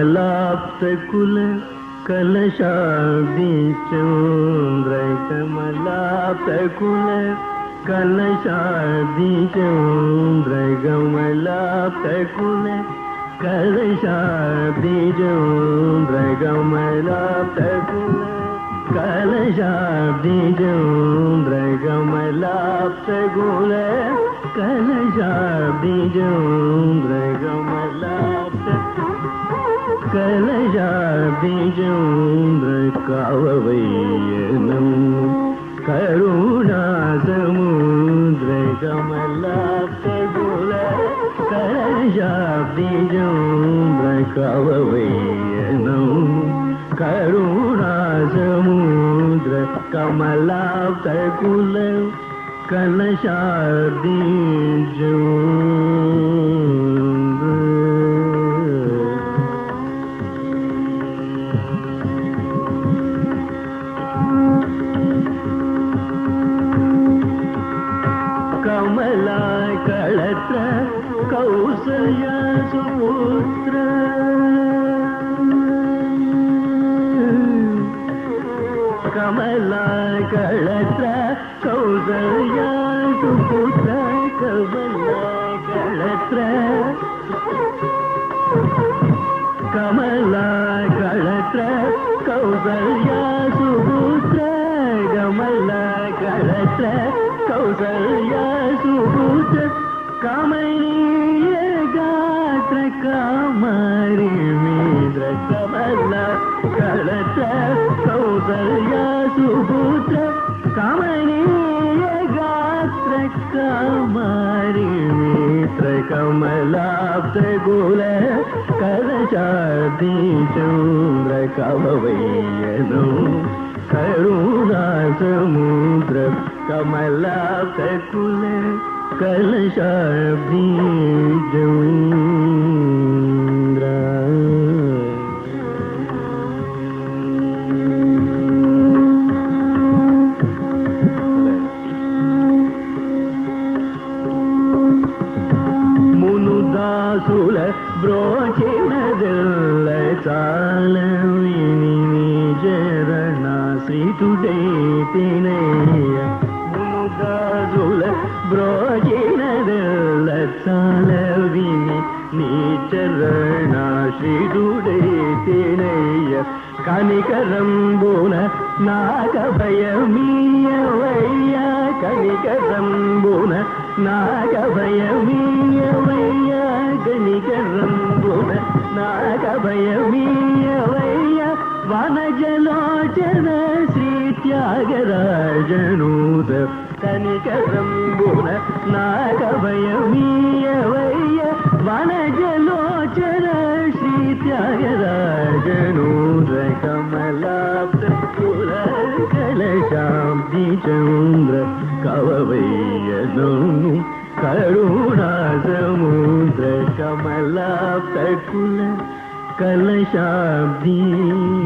कमलाप्तकुल कलशाब्दिचन्द्र कमलाप्तकुल कलशाब्दिचन्द्र कमलाप्तकुल कलशाब्दिचन्द्र कमलाप्तकुल कलशाब्दिचन्द्र कमलाप्तकुल कलशाब्दिचन्द्र कलशाब्दिचन्द्र काववैयनं करुणासमुद्र कमलाप्तकुल कलशाब्दिचन्द्र काववैयनं करुणासमुद्र कमलाप्तकुल कलशाब्दिचन्द्र कमला कलत्र कौसल्य सुपुत्र कमला कलत्र कौसल्य सुपुत्र कमला कलत्र कमला कलत्र कौसल्य सुपुत्र कमला कलत्र कौसल्य सुपुत्र कमनीय गात्र कामरी मित्र कमला कलत्र कौसल्य सुपुत्र कमनीय गात्र कामरी मित्र कमलाप्तकुल कलशाब्दिचन्द्र काववैयनं करुणासमुद्र कमलाप्तकुल कलशाब्दिचन्द्र मुनुदासुल ब्रोचिनदल्ल चालविनि चरणाश्रितुडैतिनय्य मुनुदासुल ब्रोचिनदल्ल चालविनि चरणाश्रितुडैतिनय्य कनिकरंबुन नागभयमीयवय्य कनिकरंबुन नागभयमीयवय्य कनिकरंबुन नागभयमीयवय्य वनजलोचन श्री त्यागराजनूत कनिकरंबुन नागभयमीयवय्य वनजलोचन श्री त्यागराजनूत कमलाप्तकुल कलशाब्दिचन्द्र काववैयनं करुणासमुद्र कमलाप्तकुल कलशाब्दिचन्द्र